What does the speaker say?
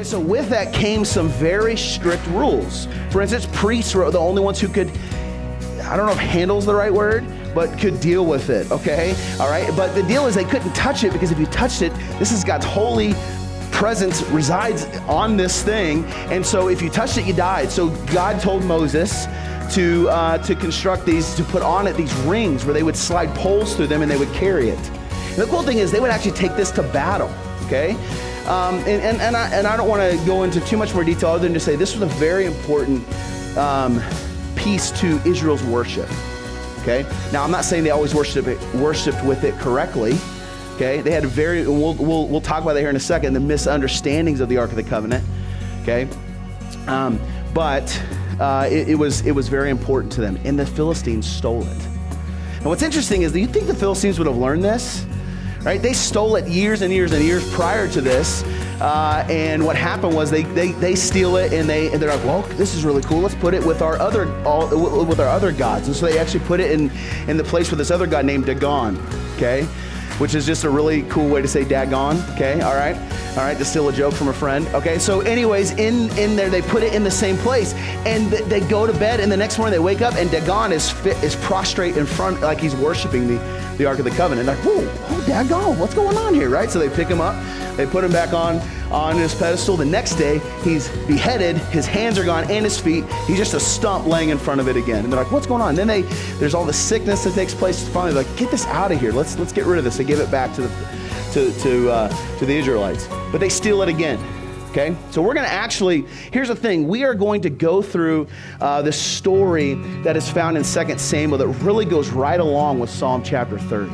so with that came some very strict rules. For instance, priests were the only ones who could, I don't know if handle's the right word, but could deal with it, okay? All right, but the deal is they couldn't touch it, because if you touched it, this is God's holy presence resides on this thing, and so if you touched it, you died. So God told Moses to construct these, to put on it these rings where they would slide poles through them and they would carry it. And the cool thing is they would actually take this to battle, okay? And I don't want to go into too much more detail other than to say this was a very important piece to Israel's worship, okay? Now, I'm not saying they always worshipped with it correctly, okay? They had a very, we'll talk about that here in a second, the misunderstandings of the Ark of the Covenant, okay? But it was very important to them, and the Philistines stole it. And what's interesting is, do you think the Philistines would have learned this? Right? They stole it years and years and years prior to this, and what happened was they steal it, and they're like, well, this is really cool. Let's put it with our other gods. And so they actually put it in the place with this other god named Dagon, okay, which is just a really cool way to say daggone, okay, all right, to steal a joke from a friend, okay. So anyways, in there they put it in the same place, and they go to bed, and the next morning they wake up, and Dagon is prostrate in front, like he's worshiping the Ark of the Covenant. Like, whoa, daggone, what's going on here, right? So they pick him up, they put him back on his pedestal. The next day, he's beheaded, his hands are gone, and his feet. He's just a stump laying in front of it again. And they're like, what's going on? And then there's all the sickness that takes place. Finally, they're like, get this out of here. Let's get rid of this. They give it back to the Israelites. But they steal it again. Okay, so we're going to actually, here's the thing, we are going to go through this story that is found in 2 Samuel that really goes right along with Psalm chapter 30.